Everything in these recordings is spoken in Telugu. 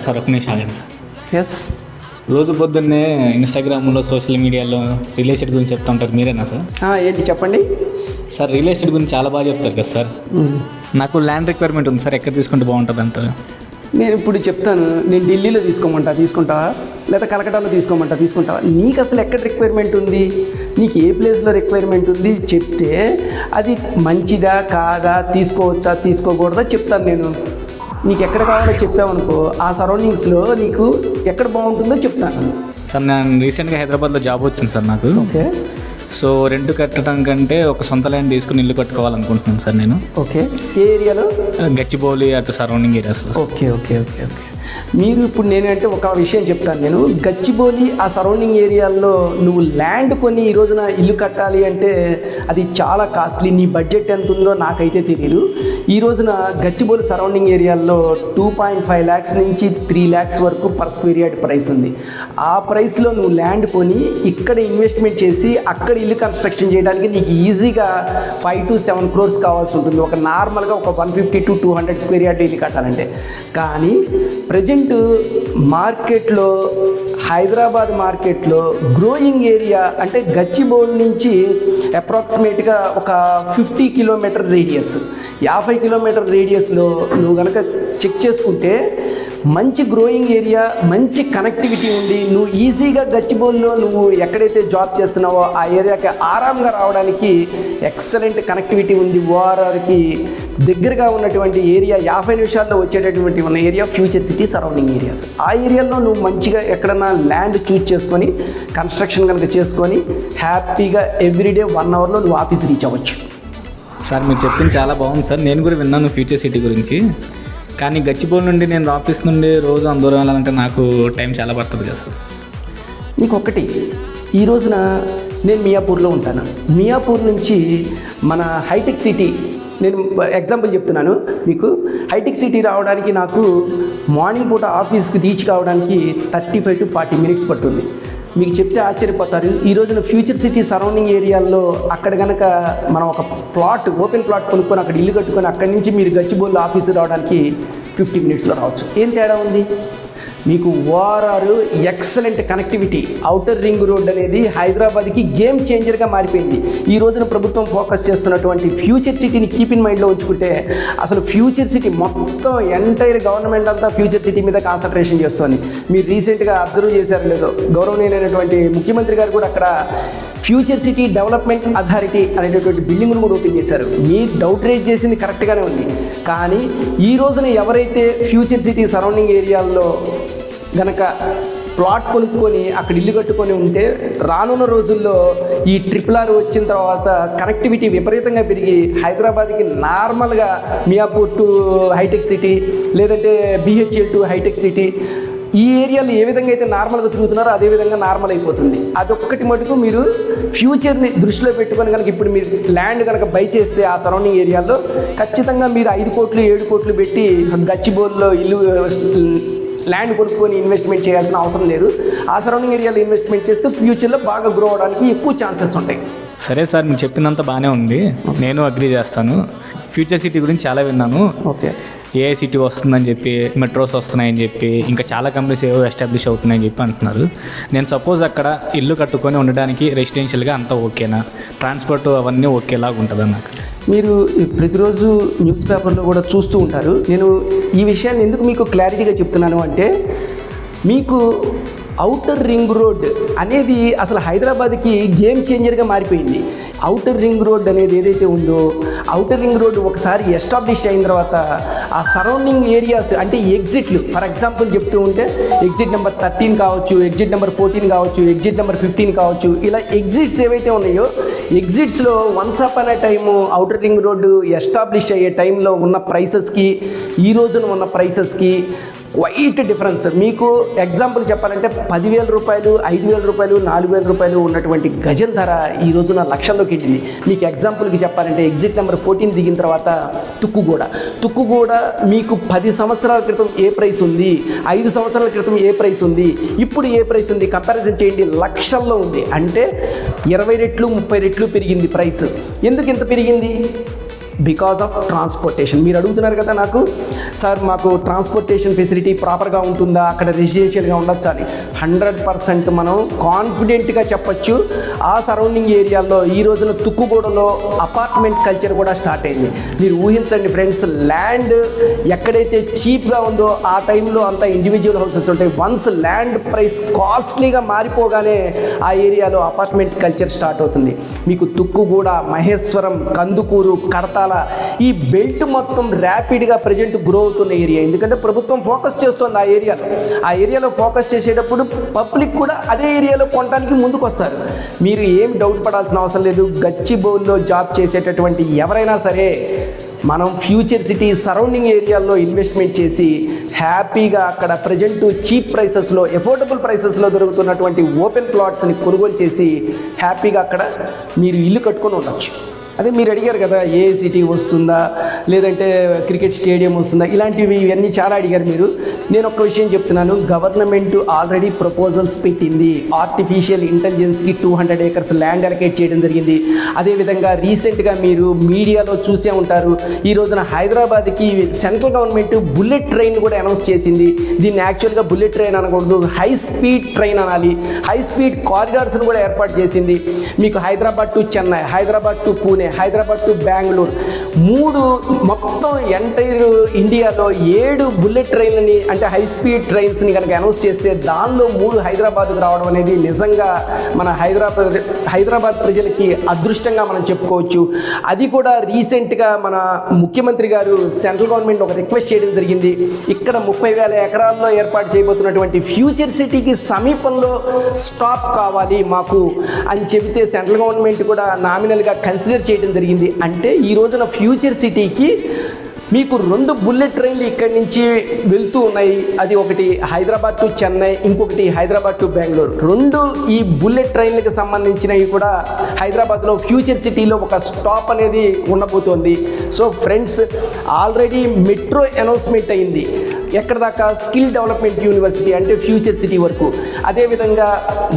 సార్ ఒక నిమిషం ఆగండి సార్. ఎస్. రోజు పొద్దున్నే ఇన్స్టాగ్రామ్లో సోషల్ మీడియాలో రియల్ ఎస్టేట్ గురించి చెప్తా ఉంటారు, మీరేనా సార్? ఏంటి చెప్పండి సార్ రియల్ ఎస్టేట్ గురించి చాలా బాగా చెప్తారు కదా సార్. నాకు ల్యాండ్ రిక్వైర్మెంట్ ఉంది సార్, ఎక్కడ తీసుకుంటే బాగుంటుంది అంటారు? నేను ఇప్పుడు చెప్తాను. నేను ఢిల్లీలో తీసుకుంటావా లేదా కలకటాలో తీసుకుంటావా? నీకు అసలు ఎక్కడ రిక్వైర్మెంట్ ఉంది, నీకు ఏ ప్లేస్లో రిక్వైర్మెంట్ ఉంది చెప్తే అది మంచిదా కాదా, తీసుకోవచ్చా తీసుకోకూడదా చెప్తాను నేను. నీకు ఎక్కడ కావాలో చెప్పావనుకో, ఆ సరౌండింగ్స్లో నీకు ఎక్కడ బాగుంటుందో చెప్తాను. సార్ నేను రీసెంట్గా హైదరాబాద్లో జాబ్ వచ్చింది సార్ నాకు. ఓకే. సో రెంట్ కట్టడం కంటే ఒక సొంత ల్యాండ్ తీసుకుని ఇల్లు కట్టుకోవాలనుకుంటున్నాను సార్ నేను. ఓకే. ఏ ఏరియాలో? గచ్చిబౌలి అటు సరౌండింగ్ ఏరియాస్లో. ఓకే ఓకే ఓకే ఓకే మీరు ఇప్పుడు నేనంటే ఒక విషయం చెప్తాను నేను. గచ్చిబౌలి ఆ సరౌండింగ్ ఏరియాల్లో నువ్వు ల్యాండ్ కొని ఈ రోజున ఇల్లు కట్టాలి అంటే అది చాలా కాస్ట్లీ. నీ బడ్జెట్ ఎంత ఉందో నాకైతే తెలియదు. ఈ రోజున గచ్చిబౌలి సరౌండింగ్ ఏరియాల్లో 2.5 lakhs నుంచి 3 lakhs వరకు పర్ స్క్వేర్ యార్డ్ ప్రైస్ ఉంది. ఆ ప్రైస్లో నువ్వు ల్యాండ్ కొని ఇక్కడ ఇన్వెస్ట్మెంట్ చేసి అక్కడ ఇల్లు కన్స్ట్రక్షన్ చేయడానికి నీకు ఈజీగా 5 to 7 crores కావాల్సి ఉంటుంది, ఒక నార్మల్గా ఒక 150 to 200 స్క్వేర్ యార్డ్ ఇల్లు కట్టాలంటే. కానీ ప్రజెంట్ మార్కెట్లో, హైదరాబాద్ మార్కెట్లో గ్రోయింగ్ ఏరియా అంటే గచ్చిబౌలి నుంచి అప్రాక్సిమేట్గా ఒక 50 kilometer రేడియస్, 50 kilometer రేడియస్లో నువ్వు కనుక చెక్ చేసుకుంటే మంచి గ్రోయింగ్ ఏరియా, మంచి కనెక్టివిటీ ఉండి నువ్వు ఈజీగా గచ్చిబౌలిలో నువ్వు ఎక్కడైతే జాబ్ చేస్తున్నావో ఆ ఏరియాకి ఆరాంగా రావడానికి ఎక్సలెంట్ కనెక్టివిటీ ఉంది. ఓఆర్ఆర్కి దగ్గరగా ఉన్నటువంటి ఏరియా, 50 నిమిషాల్లో వచ్చేటటువంటి ఉన్న area future city surrounding areas. ఆ ఏరియాలో నువ్వు మంచిగా ఎక్కడన్నా ల్యాండ్ చూజ్ చేసుకొని కన్స్ట్రక్షన్ కనుక చేసుకొని హ్యాపీగా ఎవ్రీడే 1 hourలో నువ్వు ఆఫీస్ రీచ్ అవ్వచ్చు. సార్ మీరు చెప్పింది చాలా బాగుంది సార్, నేను కూడా విన్నాను ఫ్యూచర్ సిటీ గురించి. కానీ గచ్చిబౌలి నుండి నేను ఆఫీస్ నుండి రోజు అందరం వెళ్ళాలంటే నాకు టైం చాలా పడుతుంది కదా సార్. మీకు ఒకటి, ఈ రోజున నేను మియాపూర్లో ఉంటాను. మియాపూర్ నుంచి మన హైటెక్ సిటీ, నేను ఎగ్జాంపుల్ చెప్తున్నాను మీకు, హైటెక్ సిటీ రావడానికి నాకు మార్నింగ్ పూట ఆఫీస్కి రీచ్ కావడానికి 35 to 40 minutes పడుతుంది. మీకు చెప్తే ఆశ్చర్యపోతారు. ఈ రోజున ఫ్యూచర్ సిటీ సరౌండింగ్ ఏరియాల్లో అక్కడ కనుక మనం ఒక ప్లాట్, ఓపెన్ ప్లాట్ కొనుక్కొని అక్కడ ఇల్లు కట్టుకొని అక్కడి నుంచి మీరు గచ్చిబౌలి ఆఫీసు రావడానికి 50 minutesలో రావచ్చు. ఏం తేడా ఉంది మీకు? ORR excellent connectivity, outer ring road అనేది హైదరాబాద్కి గేమ్ చేంజర్గా మారిపోయింది. ఈ రోజున ప్రభుత్వం ఫోకస్ చేస్తున్నటువంటి ఫ్యూచర్ సిటీని కీప్ ఇన్ మైండ్లో ఉంచుకుంటే అసలు ఫ్యూచర్ సిటీ మొత్తం ఎంటైర్ గవర్నమెంట్ అంతా ఫ్యూచర్ సిటీ మీద కాన్సన్ట్రేషన్ చేస్తుంది. మీరు రీసెంట్గా అబ్జర్వ్ చేశారు లేదో, గౌరవనీయులైనటువంటి ముఖ్యమంత్రి గారు కూడా అక్కడ ఫ్యూచర్ సిటీ డెవలప్మెంట్ అథారిటీ అనేటటువంటి బిల్డింగ్ను కూడా ఓపెన్ చేశారు. మీరు డౌట్ రేజ్ చేసింది కరెక్ట్గానే ఉంది. కానీ ఈ రోజున ఎవరైతే ఫ్యూచర్ సిటీ సరౌండింగ్ ఏరియాల్లో గనక ప్లాట్ కొనుక్కొని అక్కడ ఇల్లు కట్టుకొని ఉంటే రానున్న రోజుల్లో ఈ RRR వచ్చిన తర్వాత కనెక్టివిటీ విపరీతంగా పెరిగి హైదరాబాద్కి నార్మల్గా మియాపూర్ టు హైటెక్ సిటీ లేదంటే BHL టు హైటెక్ సిటీ ఈ ఏరియాలో ఏ విధంగా అయితే నార్మల్గా తిరుగుతున్నారో అదేవిధంగా నార్మల్ అయిపోతుంది. అదొక్కటి మటుకు మీరు ఫ్యూచర్ని దృష్టిలో పెట్టుకొని కనుక ఇప్పుడు మీరు ల్యాండ్ కనుక బై చేస్తే ఆ సరౌండింగ్ ఏరియాలో ఖచ్చితంగా మీరు 5 కోట్లు 7 కోట్లు పెట్టి గచ్చిబౌలిలో ఇల్లు ల్యాండ్ కొనుక్కొని ఇన్వెస్ట్మెంట్ చేయాల్సిన అవసరం లేదు. ఆ సరౌండింగ్ ఏరియాలో ఇన్వెస్ట్మెంట్ చేస్తే ఫ్యూచర్లో బాగా గ్రో అవడానికి ఎక్కువ ఛాన్సెస్ ఉంటాయి. సరే సార్, మీరు చెప్పినంత బాగానే ఉంది, నేను అగ్రీ చేస్తాను. ఫ్యూచర్ సిటీ గురించి చాలా విన్నాను. ఓకే. AI సిటీ వస్తుందని చెప్పి, మెట్రోస్ వస్తున్నాయని చెప్పి, ఇంకా చాలా కంపెనీస్ ఏవో ఎస్టాబ్లిష్ అవుతున్నాయని చెప్పి అంటున్నారు. నేను సపోజ్ అక్కడ ఇల్లు కట్టుకొని ఉండడానికి రెసిడెన్షియల్గా అంతా ఓకేనా, ట్రాన్స్పోర్ట్ అవన్నీ ఓకేలాగా ఉంటుందా? నాకు మీరు ప్రతిరోజు న్యూస్ పేపర్లో కూడా చూస్తూ ఉంటారు. నేను ఈ విషయాన్ని ఎందుకు మీకు క్లారిటీగా చెప్తున్నాను అంటే, మీకు ఔటర్ రింగ్ రోడ్ అనేది అసలు హైదరాబాద్కి గేమ్ చేంజర్గా మారిపోయింది. ఔటర్ రింగ్ రోడ్ అనేది ఏదైతే ఉందో, ఔటర్ రింగ్ రోడ్ ఒకసారి ఎస్టాబ్లిష్ అయిన తర్వాత ఆ సరౌండింగ్ ఏరియాస్ అంటే ఎగ్జిట్లు, ఫర్ ఎగ్జాంపుల్ చెప్తూ ఉంటే ఎగ్జిట్ నెంబర్ 13 కావచ్చు, ఎగ్జిట్ నెంబర్ 14 కావచ్చు, ఎగ్జిట్ నెంబర్ 15 కావచ్చు, ఇలా ఎగ్జిట్స్ ఏవైతే ఉన్నాయో ఎగ్జిట్స్లో once upon a time outer ring road establish అయ్యే టైంలో ఉన్న ప్రైసెస్కి ఈ రోజున ఉన్న ప్రైసెస్కి క్వైట్ డిఫరెన్స్. మీకు ఎగ్జాంపుల్ చెప్పాలంటే 10,000 రూపాయలు, 5,000 రూపాయలు, 4,000 రూపాయలు ఉన్నటువంటి గజం ధర ఈ రోజున లక్షల్లోకి వెళ్ళింది. మీకు ఎగ్జాంపుల్కి చెప్పాలంటే ఎగ్జిట్ నెంబర్ 14 దిగిన తర్వాత తుక్కుగూడ మీకు 10 సంవత్సరాల క్రితం ఏ ప్రైస్ ఉంది, 5 సంవత్సరాల క్రితం ఏ ప్రైస్ ఉంది, ఇప్పుడు ఏ ప్రైస్ ఉంది కంపారిజన్ చేయండి, లక్షల్లో ఉంది. అంటే 20 రెట్లు 30 రెట్లు పెరిగింది ప్రైస్. ఎందుకు ఇంత పెరిగింది? Because of transportation. మీరు అడుగుతున్నారు కదా నాకు, సార్ మాకు ట్రాన్స్పోర్టేషన్ ఫెసిలిటీ ప్రాపర్గా ఉంటుందా, అక్కడ రెసిడెన్షియల్గా ఉండొచ్చా అని. 100% మనం కాన్ఫిడెంట్గా చెప్పొచ్చు. ఆ సరౌండింగ్ ఏరియాల్లో ఈ రోజున తుక్కుగూడలో అపార్ట్మెంట్ కల్చర్ కూడా స్టార్ట్ అయింది. మీరు ఊహించండి ఫ్రెండ్స్, ల్యాండ్ ఎక్కడైతే చీప్గా ఉందో ఆ టైంలో అంతా ఇండివిజువల్ హౌసెస్ ఉంటాయి. వన్స్ ల్యాండ్ ప్రైస్ కాస్ట్లీగా మారిపోగానే ఆ ఏరియాలో అపార్ట్మెంట్ కల్చర్ స్టార్ట్ అవుతుంది. మీకు తుక్కుగూడ, మహేశ్వరం, కందుకూరు, కడతాల ఈ బెల్ట్ మొత్తం ర్యాపిడ్గా ప్రజెంట్ గ్రో అవుతున్న ఏరియా. ఎందుకంటే ప్రభుత్వం ఫోకస్ చేస్తుంది ఆ ఏరియాలో. ఆ ఏరియాలో ఫోకస్ చేసేటప్పుడు పబ్లిక్ కూడా అదే ఏరియాలో కొనడానికి ముందుకు వస్తారు. మీరు ఏం డౌట్ పడాల్సిన అవసరం లేదు. గచ్చిబౌలిలో జాబ్ చేసేటటువంటి ఎవరైనా సరే మనం ఫ్యూచర్ సిటీ సరౌండింగ్ ఏరియాల్లో ఇన్వెస్ట్మెంట్ చేసి హ్యాపీగా అక్కడ ప్రజెంట్ చీప్ ప్రైసెస్లో, ఎఫోర్డబుల్ ప్రైసెస్లో దొరుకుతున్నటువంటి ఓపెన్ ప్లాట్స్ని కొనుగోలు చేసి హ్యాపీగా అక్కడ మీరు ఇల్లు కట్టుకొని ఉండొచ్చు. అదే మీరు అడిగారు కదా, ఏ సిటీ వస్తుందా లేదంటే క్రికెట్ స్టేడియం వస్తుందా, ఇలాంటివి ఇవన్నీ చాలా అడిగారు మీరు. నేను ఒక విషయం చెప్తున్నాను, గవర్నమెంట్ ఆల్రెడీ ప్రపోజల్స్ పెట్టింది. ఆర్టిఫిషియల్ ఇంటెలిజెన్స్కి 200 acres ల్యాండ్ అలొకేట్ చేయడం జరిగింది. అదేవిధంగా రీసెంట్గా మీరు మీడియాలో చూసే ఉంటారు, ఈ రోజున హైదరాబాద్కి సెంట్రల్ గవర్నమెంట్ బుల్లెట్ ట్రైన్ కూడా అనౌన్స్ చేసింది. దీన్ని యాక్చువల్గా బుల్లెట్ ట్రైన్ అనకూడదు, హై స్పీడ్ ట్రైన్ అనాలి. హై స్పీడ్ కారిడార్స్ని కూడా ఏర్పాటు చేసింది. మీకు Hyderabad to Chennai, Hyderabad to Pune, Hyderabad to Bengaluru, 3 మొత్తం ఎంటైర్ ఇండియాలో 7 బుల్లెట్ ట్రైన్లని అంటే హై స్పీడ్ ట్రైన్స్ని కనుక అనౌన్స్ చేస్తే దానిలో 3 హైదరాబాద్కు రావడం అనేది నిజంగా మన హైదరాబాద్ ప్రజలకి అదృష్టంగా మనం చెప్పుకోవచ్చు. అది కూడా రీసెంట్గా మన ముఖ్యమంత్రి గారు సెంట్రల్ గవర్నమెంట్ ఒక రిక్వెస్ట్ చేయడం జరిగింది. ఇక్కడ 30,000 ఎకరాల్లో ఏర్పాటు చేయబోతున్నటువంటి ఫ్యూచర్ సిటీకి సమీపంలో స్టాప్ కావాలి మాకు అని చెబితే సెంట్రల్ గవర్నమెంట్ కూడా నామినల్గా కన్సిడర్ చేయడం జరిగింది. అంటే ఈ రోజున ఫ్యూచర్ సిటీకి మీకు 2 బుల్లెట్ ట్రైన్లు ఇక్కడి నుంచి వెళ్తూ ఉన్నాయి. అది ఒకటి హైదరాబాద్ టు చెన్నై, ఇంకొకటి హైదరాబాద్ టు బెంగళూరు. 2 ఈ బుల్లెట్ ట్రైన్లకు సంబంధించినవి కూడా హైదరాబాద్లో ఫ్యూచర్ సిటీలో ఒక స్టాప్ అనేది ఉండబోతోంది. So friends, already metro announcement అయింది. ఎక్కడ దాకా? స్కిల్ డెవలప్మెంట్ యూనివర్సిటీ అంటే ఫ్యూచర్ సిటీ వరకు. అదేవిధంగా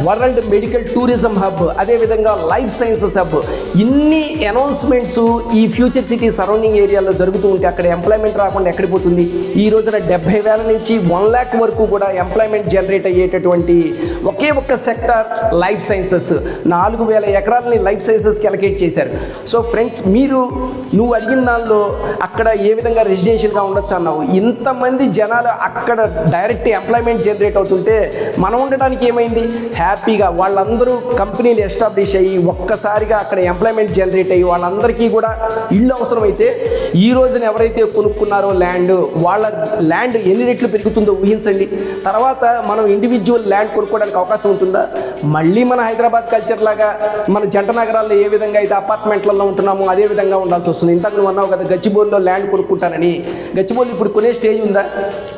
వరల్డ్ మెడికల్ టూరిజం హబ్, అదేవిధంగా లైఫ్ సైన్సెస్ హబ్. ఇన్ని అనౌన్స్మెంట్స్ ఈ ఫ్యూచర్ సిటీ సరౌండింగ్ ఏరియాలో జరుగుతూ ఉంటే అక్కడ ఎంప్లాయ్మెంట్ రాకుండా ఎక్కడికి పోతుంది? ఈ రోజున 70,000 నుంచి 1 lakh వరకు కూడా ఎంప్లాయ్మెంట్ జనరేట్ అయ్యేటటువంటి ఒకే ఒక్క సెక్టార్ లైఫ్ సైన్సెస్. 4,000 ఎకరాలని లైఫ్ సైన్సెస్కి అలొకేట్ చేశారు. సో ఫ్రెండ్స్, నువ్వు అడిగిన దానిలో అక్కడ ఏ విధంగా రెసిడెన్షియల్గా ఉండొచ్చు అన్నావు. ఇంతమంది జనాలు అక్కడ డైరెక్ట్ ఎంప్లాయ్మెంట్ జనరేట్ అవుతుంటే మనం ఉండడానికి ఏమైంది? హ్యాపీగా వాళ్ళందరూ కంపెనీలు ఎస్టాబ్లిష్ అయ్యి ఒక్కసారిగా అక్కడ ఎంప్లాయ్మెంట్ జనరేట్ అయ్యి వాళ్ళందరికీ కూడా ఇళ్ళు అవసరమైతే ఈ రోజున ఎవరైతే కొనుక్కున్నారో వాళ్ళ ల్యాండ్ ఎన్ని రెట్లు పెరుగుతుందో ఊహించండి. తర్వాత మనం ఇండివిజువల్ ల్యాండ్ కొనుక్కోవడానికి అవకాశం ఉంటుందా? మళ్ళీ మన హైదరాబాద్ కల్చర్ లాగా మన జంట నగరాల్లో ఏ విధంగా అయితే అపార్ట్మెంట్లలో ఉంటున్నామో అదే విధంగా ఉండాల్సి వస్తుంది. ఇంతకు నువ్వు అన్నావు కదా గచ్చిబౌలిలో ల్యాండ్ కొనుక్కుంటానని. గచ్చిబౌలి ఇప్పుడు కొనే స్టేజ్ ఉందా?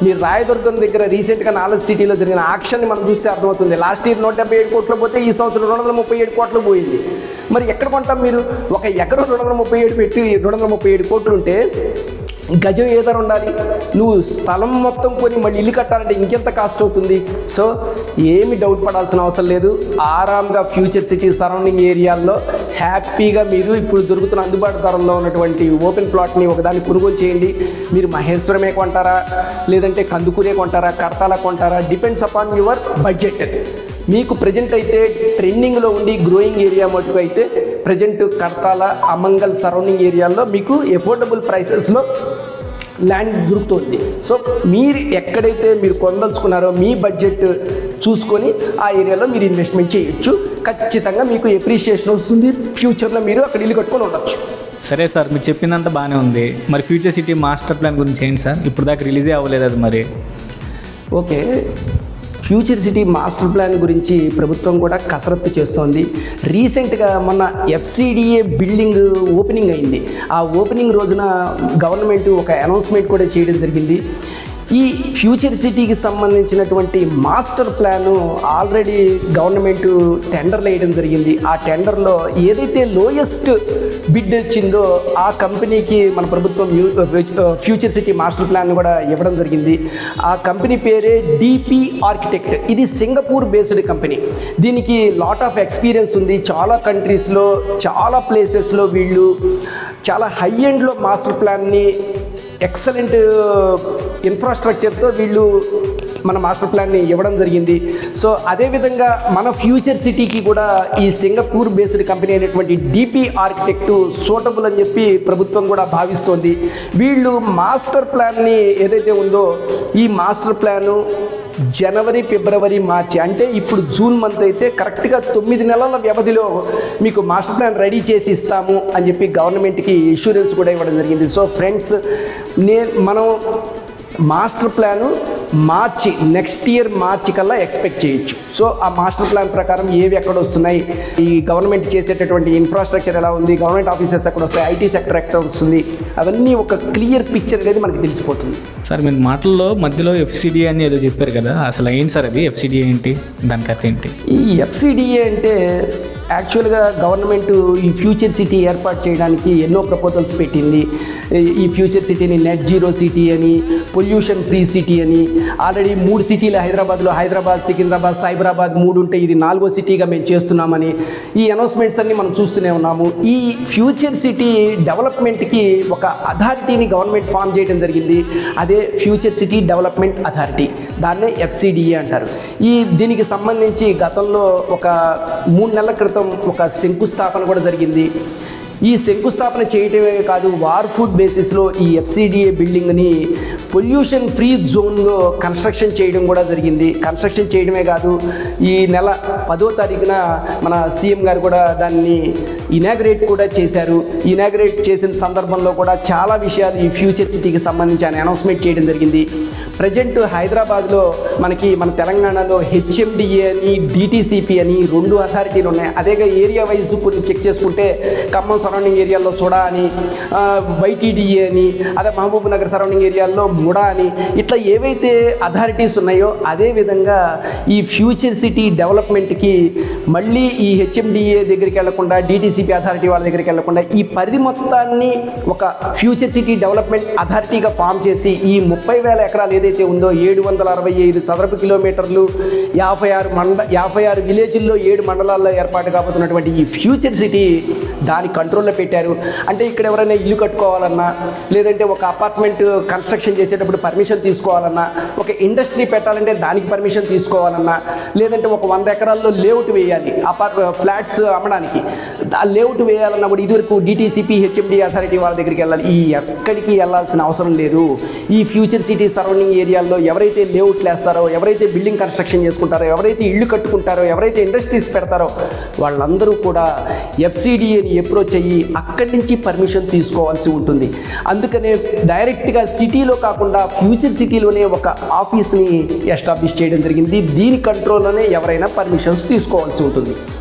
మీరు రాయదుర్గం దగ్గర రీసెంట్గా నాలెడ్జ్ సిటీలో జరిగిన ఆక్షన్ని మనం చూస్తే అర్థమవుతుంది. లాస్ట్ ఇయర్ 177 కోట్లు పోతే ఈ సంవత్సరం 237 కోట్లు పోయింది. మరి ఎక్కడ కొంటాం? మీరు ఒక ఎకరం 237 పెట్టి 237 కోట్లు ఉంటే గజం ఏ ధర ఉండాలి? నువ్వు స్థలం మొత్తం కొని మళ్ళీ ఇల్లు కట్టాలంటే ఇంకెంత కాస్ట్ అవుతుంది? సో ఏమి డౌట్ పడాల్సిన అవసరం లేదు. ఆరాంగా ఫ్యూచర్ సిటీ సరౌండింగ్ ఏరియాల్లో హ్యాపీగా మీరు ఇప్పుడు దొరుకుతున్న అందుబాటు ధరల్లో ఉన్నటువంటి ఓపెన్ ప్లాట్ని ఒకదాన్ని కొనుగోలు చేయండి. మీరు మహేశ్వరమే కొంటారా, లేదంటే కందుకూరే కొంటారా, కడతాల కొంటారా, డిపెండ్స్ అపాన్ యువర్ బడ్జెట్. మీకు ప్రజెంట్ అయితే ట్రెండింగ్లో ఉండి గ్రోయింగ్ ఏరియా మటుకు అయితే ప్రజెంట్ కడతాల, అమంగల్ సరౌండింగ్ ఏరియాల్లో మీకు ఎఫోర్డబుల్ ప్రైసెస్లో ల్యాండ్ దొరుకుతుంది. సో మీరు ఎక్కడైతే మీరు కొనదలుచుకున్నారో మీ బడ్జెట్ చూసుకొని ఆ ఏరియాలో మీరు ఇన్వెస్ట్మెంట్ చేయొచ్చు. ఖచ్చితంగా మీకు ఎప్రిషియేషన్ వస్తుంది. ఫ్యూచర్లో మీరు అక్కడ ఇల్లు కట్టుకొని ఉండొచ్చు. సరే సార్, మీరు చెప్పిందంతా బాగానే ఉంది. మరి ఫ్యూచర్ సిటీ మాస్టర్ ప్లాన్ గురించి ఏంటి సార్? ఇప్పుడు దాకా రిలీజే అవ్వలేదు అది. మరి okay, future city master plan గురించి ప్రభుత్వం కూడా కసరత్తు చేస్తోంది. రీసెంట్గా మొన్న FCDA బిల్డింగ్ ఓపెనింగ్ అయింది. ఆ ఓపెనింగ్ రోజున గవర్నమెంట్ ఒక అనౌన్స్మెంట్ కూడా చేయడం జరిగింది. ఈ ఫ్యూచర్ సిటీకి సంబంధించినటువంటి మాస్టర్ ప్లాను ఆల్రెడీ గవర్నమెంట్ టెండర్లు వేయడం జరిగింది. ఆ టెండర్లో ఏదైతే లోయెస్ట్ బిడ్ వచ్చిందో ఆ కంపెనీకి మన ప్రభుత్వం ఫ్యూచర్ సిటీ మాస్టర్ ప్లాన్ కూడా ఇవ్వడం జరిగింది. ఆ కంపెనీ పేరే డిపి ఆర్కిటెక్ట్. ఇది సింగపూర్ బేస్డ్ కంపెనీ. దీనికి లాట్ ఆఫ్ ఎక్స్పీరియన్స్ ఉంది. చాలా కంట్రీస్లో చాలా ప్లేసెస్లో వీళ్ళు చాలా హై ఎండ్లో మాస్టర్ ప్లాన్ని ఎక్సలెంట్ ఇన్ఫ్రాస్ట్రక్చర్తో వీళ్ళు మన మాస్టర్ ప్లాన్ని ఇవ్వడం జరిగింది. సో అదేవిధంగా మన ఫ్యూచర్ సిటీకి కూడా ఈ సింగపూర్ బేస్డ్ కంపెనీ అయినటువంటి డిపి ఆర్కిటెక్ట్ సూటబుల్ అని చెప్పి ప్రభుత్వం కూడా భావిస్తోంది. వీళ్ళు మాస్టర్ ప్లాన్ని ఏదైతే ఉందో ఈ మాస్టర్ ప్లాను జనవరి, ఫిబ్రవరి, మార్చి అంటే ఇప్పుడు జూన్ మంత్ అయితే కరెక్ట్గా 9 నెలల వ్యవధిలో మీకు మాస్టర్ ప్లాన్ రెడీ చేసి ఇస్తాము అని చెప్పి గవర్నమెంట్కి ఇన్సూరెన్స్ కూడా ఇవ్వడం జరిగింది. సో ఫ్రెండ్స్, మనం మాస్టర్ ప్లాను నెక్స్ట్ ఇయర్ మార్చి కల్లా ఎక్స్పెక్ట్ చేయొచ్చు. సో ఆ మాస్టర్ ప్లాన్ ప్రకారం ఏవి ఎక్కడ వస్తున్నాయి, ఈ గవర్నమెంట్ చేసేటటువంటి ఇన్ఫ్రాస్ట్రక్చర్ ఎలా ఉంది, గవర్నమెంట్ ఆఫీసెస్ ఎక్కడ వస్తాయి, ఐటీ సెక్టర్ ఎక్కడ వస్తుంది, అవన్నీ ఒక క్లియర్ పిక్చర్ అనేది మనకి తెలిసిపోతుంది. సార్, మీరు మాటల్లో మధ్యలో ఎఫ్సిడిఏ అని ఏదో చెప్పారు కదా, అసలు ఏంటి సార్ అది? ఎఫ్సిడిఏ ఏంటి, దాని కథ ఏంటి? ఈ ఎఫ్సిడిఏ అంటే యాక్చువల్గా గవర్నమెంట్ ఈ ఫ్యూచర్ సిటీ ఏర్పాటు చేయడానికి ఎన్నో ప్రపోజల్స్ పెట్టింది. ఈ ఫ్యూచర్ సిటీని నెట్ జీరో సిటీ అని, పొల్యూషన్ ఫ్రీ సిటీ అని, ఆల్రెడీ 3 సిటీలు హైదరాబాద్, సికింద్రాబాద్, సైబరాబాద్ 3 ఉంటే ఇది 4వ సిటీగా మేము చేస్తున్నామని ఈ అనౌన్స్మెంట్స్ అన్ని మనం చూస్తూనే ఉన్నాము. ఈ ఫ్యూచర్ సిటీ డెవలప్మెంట్కి ఒక అథారిటీని గవర్నమెంట్ ఫామ్ చేయడం జరిగింది. అదే ఫ్యూచర్ సిటీ డెవలప్మెంట్ అథారిటీ, దాన్నే ఎఫ్సిడిఏ అంటారు. దీనికి సంబంధించి గతంలో ఒక 3 నెలల క్రితం ఒక శంకుస్థాపన కూడా జరిగింది. ఈ శంకుస్థాపన చేయటమే కాదు, వార్ ఫుడ్ బేసిస్లో ఈ ఎఫ్సిడిఏ బిల్డింగ్ని పొల్యూషన్ ఫ్రీ జోన్లో కన్స్ట్రక్షన్ చేయడం కూడా జరిగింది. కన్స్ట్రక్షన్ చేయడమే కాదు, ఈ నెల 10వ తారీఖున మన సీఎం గారు కూడా దాన్ని ఇనాగ్రేట్ కూడా చేశారు. ఇనాగ్రేట్ చేసిన సందర్భంలో కూడా చాలా విషయాలు ఈ ఫ్యూచర్ సిటీకి సంబంధించి ఆయన అనౌన్స్మెంట్ చేయడం జరిగింది. ప్రజెంట్ హైదరాబాద్లో మన తెలంగాణలో హెచ్ఎండిఏ అని, డిటిసిపి అని 2 అథారిటీలు ఉన్నాయి. అదేగా ఏరియా వైజ్ కొన్ని చెక్ చేసుకుంటే ఖమ్మం సరౌండింగ్ ఏరియాల్లో సోడా అని, వైటీడీఏ అని, అదే మహబూబ్ నగర్ సరౌండింగ్ ఏరియాల్లో ముడా అని, ఇట్లా ఏవైతే అథారిటీస్ ఉన్నాయో అదేవిధంగా ఈ ఫ్యూచర్ సిటీ డెవలప్మెంట్కి మళ్ళీ ఈ హెచ్ఎండిఏ దగ్గరికి వెళ్లకుండా, డిటిసిపి అథారిటీ వాళ్ళ దగ్గరికి వెళ్లకుండా ఈ పరిధి మొత్తాన్ని ఒక ఫ్యూచర్ సిటీ డెవలప్మెంట్ అథారిటీగా ఫామ్ చేసి ఈ 30,000 ఎకరాలు ఏదైతే ఉందో 765 చదరపు కిలోమీటర్లు, 56 విలేజ్ల్లో 7 మండలాల్లో ఏర్పాటు కాబోతున్నటువంటి ఈ ఫ్యూచర్ సిటీ దాని కంట్రోల్లో పెట్టారు. అంటే ఇక్కడ ఎవరైనా ఇల్లు కట్టుకోవాలన్నా, లేదంటే ఒక అపార్ట్మెంట్ కన్స్ట్రక్షన్ చేసేటప్పుడు పర్మిషన్ తీసుకోవాలన్నా, ఒక ఇండస్ట్రీ పెట్టాలంటే దానికి పర్మిషన్ తీసుకోవాలన్నా, లేదంటే ఒక 100 ఎకరాల్లో లేఅవుట్ వేయాలి ఫ్లాట్స్ అమ్మడానికి, ఆ లేఅవుట్ వేయాలన్నా కూడా ఇదివరకు డిటిసిపి, హెచ్ఎండి అథారిటీ వాళ్ళ దగ్గరికి వెళ్ళాలి. ఎక్కడికి వెళ్ళాల్సిన అవసరం లేదు. ఈ ఫ్యూచర్ సిటీ సరౌండింగ్ ఏరియాల్లో ఎవరైతే లేఅవుట్లు వేస్తారో, ఎవరైతే బిల్డింగ్ కన్స్ట్రక్షన్ చేసుకుంటారో, ఎవరైతే ఇళ్ళు కట్టుకుంటారో, ఎవరైతే ఇండస్ట్రీస్ పెడతారో వాళ్ళందరూ కూడా ఎఫ్సిడిఏని అప్రోచ్ అయ్యి అక్కడి నుంచి పర్మిషన్ తీసుకోవాల్సి ఉంటుంది. అందుకనే డైరెక్ట్గా సిటీలో కాకుండా ఫ్యూచర్ సిటీలోనే ఒక ఆఫీస్ని ఎస్టాబ్లిష్ చేయడం జరిగింది. దీని కంట్రోల్లోనే ఎవరైనా పర్మిషన్స్ తీసుకోవాల్సి ఉంటుంది.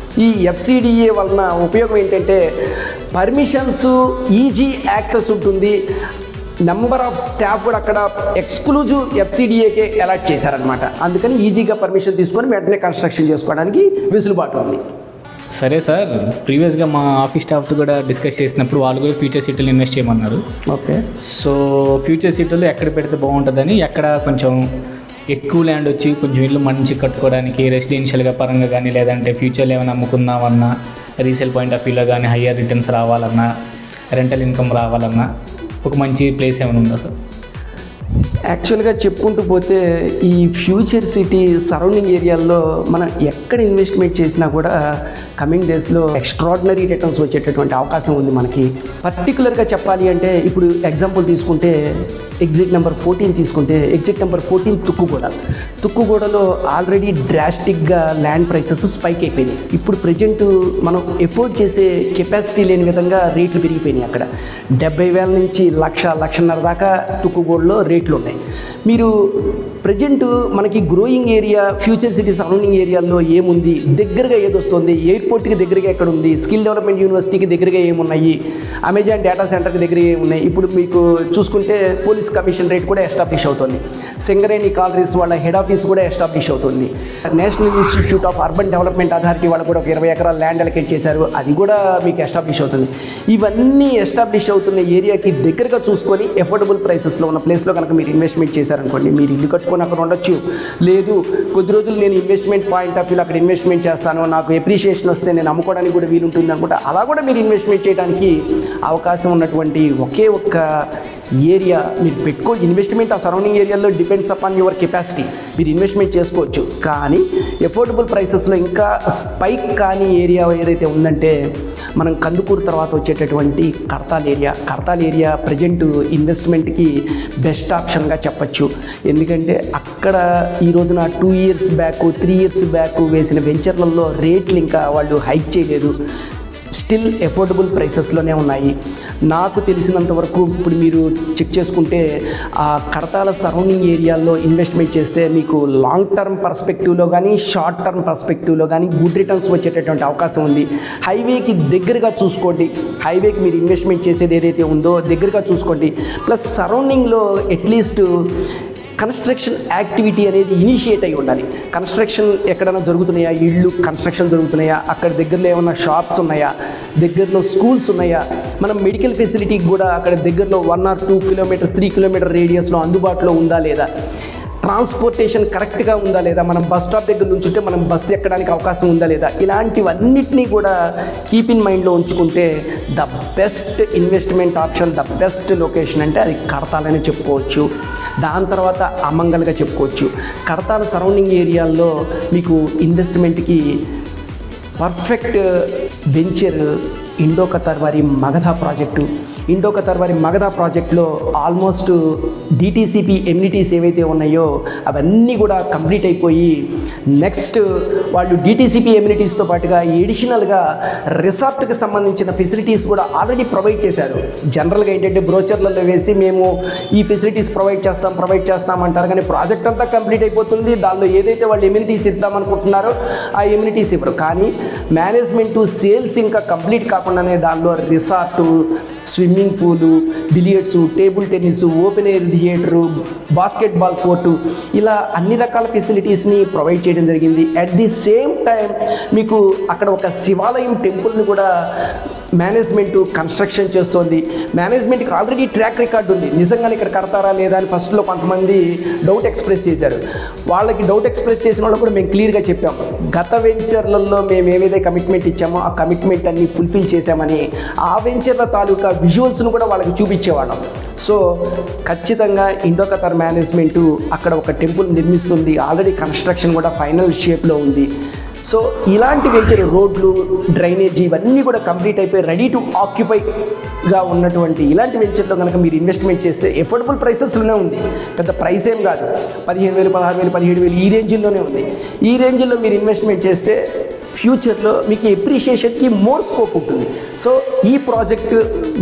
ఈ ఎఫ్సిడిఏ వలన ఉపయోగం ఏంటంటే పర్మిషన్స్ ఈజీ యాక్సెస్ ఉంటుంది. నెంబర్ ఆఫ్ స్టాఫ్ కూడా అక్కడ ఎక్స్క్లూజివ్ ఎఫ్సిడిఏకే అలాట్ చేశారనమాట. అందుకని ఈజీగా పర్మిషన్ తీసుకొని వెంటనే కన్స్ట్రక్షన్ చేసుకోవడానికి వెసులుబాటు ఉంది. సరే సార్, ప్రీవియస్గా మా ఆఫీస్ స్టాఫ్తో కూడా డిస్కస్ చేసినప్పుడు వాళ్ళు కూడా ఫ్యూచర్ సిటీలో ఇన్వెస్ట్ చేయమన్నారు. ఓకే. సో ఫ్యూచర్ సిటీలో ఎక్కడ పెడితే బాగుంటుందని, ఎక్కడ కొంచెం ఎక్కువ ల్యాండ్ వచ్చి కొంచెం ఇల్లు మంచి కట్టుకోవడానికి రెసిడెన్షియల్గా పరంగా కానీ, లేదంటే ఫ్యూచర్లో ఏమైనా అమ్ముకుందామన్నా, రీసేల్ పాయింట్ ఆఫ్ వ్యూలో కానీ హయ్యర్ రిటర్న్స్ రావాలన్నా, రెంటల్ ఇన్కమ్ రావాలన్నా ఒక మంచి ప్లేస్ ఏమైనా ఉందా సార్? యాక్చువల్గా చెప్పుకుంటూ పోతే ఈ ఫ్యూచర్ సిటీ సరౌండింగ్ ఏరియాల్లో మనం ఎక్కడ ఇన్వెస్ట్మెంట్ చేసినా కూడా కమింగ్ డేస్లో ఎక్స్ట్రాడినరీ రిటర్న్స్ వచ్చేటటువంటి అవకాశం ఉంది మనకి. పర్టికులర్గా చెప్పాలి అంటే ఇప్పుడు ఎగ్జాంపుల్ తీసుకుంటే ఎగ్జిట్ నెంబర్ 14 తీసుకుంటే, ఎగ్జిట్ నెంబర్ 14 తుక్కుగూడలో ఆల్రెడీ డ్రాస్టిక్గా ల్యాండ్ ప్రైసెస్ స్పైక్ అయిపోయినాయి. ఇప్పుడు ప్రజెంట్ మనం ఎఫోర్డ్ చేసే కెపాసిటీ లేని విధంగా రేట్లు పెరిగిపోయినాయి. అక్కడ 70,000 నుంచి 1,00,000 దాకా తుక్కుగూడలో రేట్లు ఉన్నాయి. మీరు ప్రజెంట్ మనకి growing area future city surrounding ఏరియాల్లో ఏముంది, దగ్గరగా ఏదొస్తుంది, ఎయిర్ ఎయిర్పోర్ట్కి దగ్గరగా ఎక్కడ ఉంది, స్కిల్ డెవలప్మెంట్ యూనివర్సిటీకి దగ్గరగా ఏమున్నాయి, అమెజాన్ డేటా సెంటర్కి దగ్గరగా ఏమున్నాయి. ఇప్పుడు మీకు చూసుకుంటే పోలీస్ కమిషనరేట్ కూడా ఎస్టాబ్లిష్ అవుతుంది, సింగరేణి కాలరీస్ వాళ్ళ హెడ్ ఆఫీస్ కూడా ఎస్టాబ్లిష్ అవుతుంది, national institute of urban development authority వాళ్ళు కూడా ఒక 20 ఎకరాల ల్యాండ్ అలొకేట్ చేశారు, అది కూడా మీకు ఎస్టాబ్లిష్ అవుతుంది. ఇవన్నీ ఎస్టాబ్లిష్ అవుతున్న ఏరియాకి దగ్గరగా చూసుకొని ఎఫోర్డబుల్ ప్రైసెస్లో ఉన్న ప్లేస్లో కనుక మీరు ఇన్వెస్ట్మెంట్ చేశారనుకోండి, మీరు ఇల్లు కట్టుకొని అక్కడ ఉండొచ్చు. లేదు కొద్ది రోజులు నేను ఇన్వెస్ట్మెంట్ పాయింట్ ఆఫ్ వ్యూలో అక్కడ ఇన్వెస్ట్మెంట్ చేస్తాను, నాకు ఎప్రిషియేషన్ వస్తే నేను అమ్ముకోవడానికి కూడా వీలుంటుంది అనుకుంటే అలా కూడా మీరు ఇన్వెస్ట్మెంట్ చేయడానికి అవకాశం ఉన్నటువంటి ఒకే ఒక్క ఏరియా మీరు పెట్టుకోవచ్చు. ఇన్వెస్ట్మెంట్ ఆ సరౌండింగ్ ఏరియాలో డిపెండ్స్ అపాన్ యువర్ కెపాసిటీ, మీరు ఇన్వెస్ట్మెంట్ చేసుకోవచ్చు. కానీ ఎఫోర్డబుల్ ప్రైసెస్లో ఇంకా స్పైక్ కాని ఏరియా ఏదైతే ఉందంటే మనం కందుకూరు తర్వాత వచ్చేటటువంటి కర్తాల్ ఏరియా ప్రజెంట్ ఇన్వెస్ట్మెంట్కి బెస్ట్ ఆప్షన్గా చెప్పచ్చు. ఎందుకంటే అక్కడ ఈ రోజున 2 years బ్యాక్ 3 years బ్యాక్ వేసిన వెంచర్లలో రేట్లు ఇంకా వాళ్ళు హైక్ చేయలేదు, స్టిల్ ఎఫోర్డబుల్ ప్రైసెస్లోనే ఉన్నాయి. నాకు తెలిసినంత వరకు ఇప్పుడు మీరు చెక్ చేసుకుంటే ఆ కడతాల సరౌండింగ్ ఏరియాల్లో ఇన్వెస్ట్మెంట్ చేస్తే మీకు లాంగ్ టర్మ్ పర్స్పెక్టివ్లో కానీ షార్ట్ టర్మ్ పర్స్పెక్టివ్లో కానీ గుడ్ రిటర్న్స్ వచ్చేటటువంటి అవకాశం ఉంది. హైవేకి దగ్గరగా చూసుకోండి, హైవేకి మీరు ఇన్వెస్ట్మెంట్ చేసేది ఏదైతే ఉందో దగ్గరగా చూసుకోండి. ప్లస్ సరౌండింగ్లో అట్లీస్ట్ కన్స్ట్రక్షన్ యాక్టివిటీ అనేది ఇనిషియేట్ అయి ఉండాలి. కన్స్ట్రక్షన్ ఎక్కడైనా జరుగుతున్నాయా, ఇళ్ళు కన్స్ట్రక్షన్ జరుగుతున్నాయా, అక్కడ దగ్గరలో ఏమైనా షాప్స్ ఉన్నాయా, దగ్గరలో స్కూల్స్ ఉన్నాయా, మనం మెడికల్ ఫెసిలిటీకి కూడా అక్కడ దగ్గరలో 1 or 2 kilometers 3 kilometer రేడియస్లో అందుబాటులో ఉందా లేదా, ట్రాన్స్పోర్టేషన్ కరెక్ట్గా ఉందా లేదా, మనం బస్ స్టాప్ దగ్గర నుంచుంటే మనం బస్సు ఎక్కడానికి అవకాశం ఉందా లేదా, ఇలాంటివన్నిటినీ కూడా కీప్ ఇన్ మైండ్లో ఉంచుకుంటే the best investment option, the best location అంటే అది కడతాలని చెప్పుకోవచ్చు. దాని తర్వాత అమంగల్గా చెప్పుకోవచ్చు. కడతాల సరౌండింగ్ ఏరియాల్లో మీకు ఇన్వెస్ట్మెంట్కి పర్ఫెక్ట్ వెంచర్ ఇండో ఖతార్ వారి మగధా ప్రాజెక్టు. ఇండో ఖతార్ వారి మగధా ప్రాజెక్టులో ఆల్మోస్ట్ డిటీసీపీ ఎమ్యూనిటీస్ ఏవైతే ఉన్నాయో అవన్నీ కూడా కంప్లీట్ అయిపోయి నెక్స్ట్ వాళ్ళు డిటీసీపీ ఎమ్యూనిటీస్తో పాటుగా ఎడిషనల్గా రిసార్ట్కి సంబంధించిన ఫెసిలిటీస్ కూడా ఆల్రెడీ ప్రొవైడ్ చేశారు. జనరల్గా ఏంటంటే బ్రోచర్లలో వేసి మేము ఈ ఫెసిలిటీస్ ప్రొవైడ్ చేస్తాం అంటారు, కానీ ప్రాజెక్ట్ అంతా కంప్లీట్ అయిపోతుంది, దానిలో ఏదైతే వాళ్ళు ఎమ్యూనిటీస్ ఇద్దామనుకుంటున్నారో ఆ ఎమ్యూనిటీస్ ఇవ్వరు. కానీ మేనేజ్మెంటు సేల్స్ ఇంకా కంప్లీట్ కాకుండానే దానిలో resort, swimming pool, billiards, table tennis, open air theatre, basketball court, ఇలా అన్ని రకాల ఫెసిలిటీస్ని ప్రొవైడ్ చేయడం జరిగింది. అట్ ది సేమ్ టైం మీకు అక్కడ ఒక శివాలయం టెంపుల్ని కూడా మేనేజ్మెంటు కన్స్ట్రక్షన్ చేస్తోంది. మేనేజ్మెంట్కి ఆల్రెడీ ట్రాక్ రికార్డు ఉంది, నిజంగానే ఇక్కడ కడతారా లేదా అని ఫస్ట్లో కొంతమంది డౌట్ ఎక్స్ప్రెస్ చేశారు. వాళ్ళకి డౌట్ ఎక్స్ప్రెస్ చేసిన వాళ్ళు కూడా మేము క్లియర్గా చెప్పాం, గత వెంచర్లలో మేము ఏవైతే కమిట్మెంట్ ఇచ్చామో ఆ కమిట్మెంట్ అన్ని ఫుల్ఫిల్ చేశామని ఆ వెంచర్ల తాలూకా విజువల్స్ను కూడా వాళ్ళకి చూపించేవాళ్ళం. సో ఖచ్చితంగా ఇండో ఖతార్ మేనేజ్మెంటు అక్కడ ఒక టెంపుల్ నిర్మిస్తుంది, ఆల్రెడీ కన్స్ట్రక్షన్ కూడా ఫైనల్ షేప్లో ఉంది. సో ఇలాంటి వెంచర్ రోడ్లు, డ్రైనేజీ ఇవన్నీ కూడా కంప్లీట్ అయిపోయి రెడీ టు ఆక్యుపైగా ఉన్నటువంటి ఇలాంటి వెంచర్లో కనుక మీరు ఇన్వెస్ట్మెంట్ చేస్తే ఎఫోర్డబుల్ ప్రైసెస్లోనే ఉంది, పెద్ద ప్రైస్ ఏం కాదు, 15,000 16,000 17,000 ఈ రేంజ్లోనే ఉంది. ఈ రేంజ్లో మీరు ఇన్వెస్ట్మెంట్ చేస్తే ఫ్యూచర్లో మీకు ఎప్రిషియేషన్కి మోర్ స్కోప్ ఉంటుంది. సో ఈ ప్రాజెక్ట్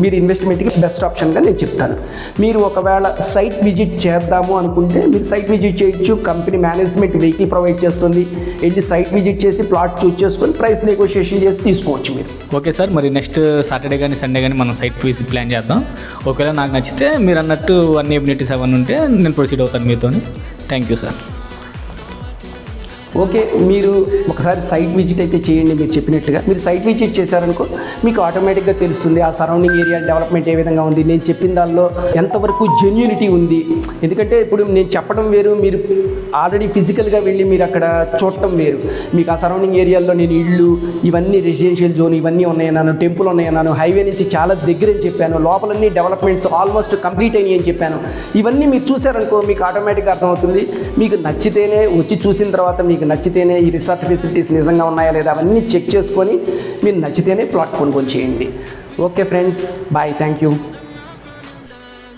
మీరు ఇన్వెస్ట్మెంట్కి బెస్ట్ ఆప్షన్గా నేను చెప్తాను. మీరు ఒకవేళ సైట్ విజిట్ చేద్దాము అనుకుంటే మీరు సైట్ విజిట్ చేయొచ్చు, కంపెనీ మేనేజ్మెంట్ వెహికల్ ప్రొవైడ్ చేస్తుంది, వెళ్ళి సైట్ విజిట్ చేసి ప్లాట్ చూస్ చేసుకొని ప్రైస్ నెగోషియేషన్ చేసి తీసుకోవచ్చు మీరు. ఓకే సార్, మరి నెక్స్ట్ సాటర్డే కానీ సండే కానీ మనం సైట్ విజిట్ ప్లాన్ చేద్దాం. ఒకవేళ నాకు నచ్చితే మీరు అన్నట్టు అన్ని ఎమ్యూనిటీస్ అవన్నీ ఉంటే నేను ప్రొసీడ్ అవుతాను మీతో. Thank you sir. ఓకే, మీరు ఒకసారి సైట్ విజిట్ అయితే చేయండి. మీరు చెప్పినట్టుగా మీరు సైట్ విజిట్ చేశారనుకో మీకు ఆటోమేటిక్గా తెలుస్తుంది ఆ సరౌండింగ్ ఏరియా డెవలప్మెంట్ ఏ విధంగా ఉంది, నేను చెప్పిన దానిలో ఎంతవరకు జెన్యూనిటీ ఉంది. ఎందుకంటే ఇప్పుడు నేను చెప్పడం వేరు, మీరు ఆల్రెడీ ఫిజికల్గా వెళ్ళి మీరు అక్కడ చూడటం వేరు. మీకు ఆ సరౌండింగ్ ఏరియాలో నేను ఇళ్ళు ఇవన్నీ రెసిడెన్షియల్ జోన్ ఇవన్నీ ఉన్నాయన్నాను, టెంపుల్ ఉన్నాయన్నాను, హైవే నుంచి చాలా దగ్గరని చెప్పాను, లోపలన్నీ డెవలప్మెంట్స్ ఆల్మోస్ట్ కంప్లీట్ అయినాయి అని చెప్పాను. ఇవన్నీ మీరు చూశారనుకో మీకు ఆటోమేటిక్గా అర్థమవుతుంది. మీకు నచ్చితేనే వచ్చి చూసిన తర్వాత మీకు నచ్చితేనే ఈ రిసార్ట్ ఫెసిలిటీస్ నిజంగా ఉన్నాయా లేదా అవన్నీ చెక్ చేసుకొని మీరు నచ్చితేనే ప్లాట్ కొనుగోలు చేయండి. Okay friends, bye, thank you.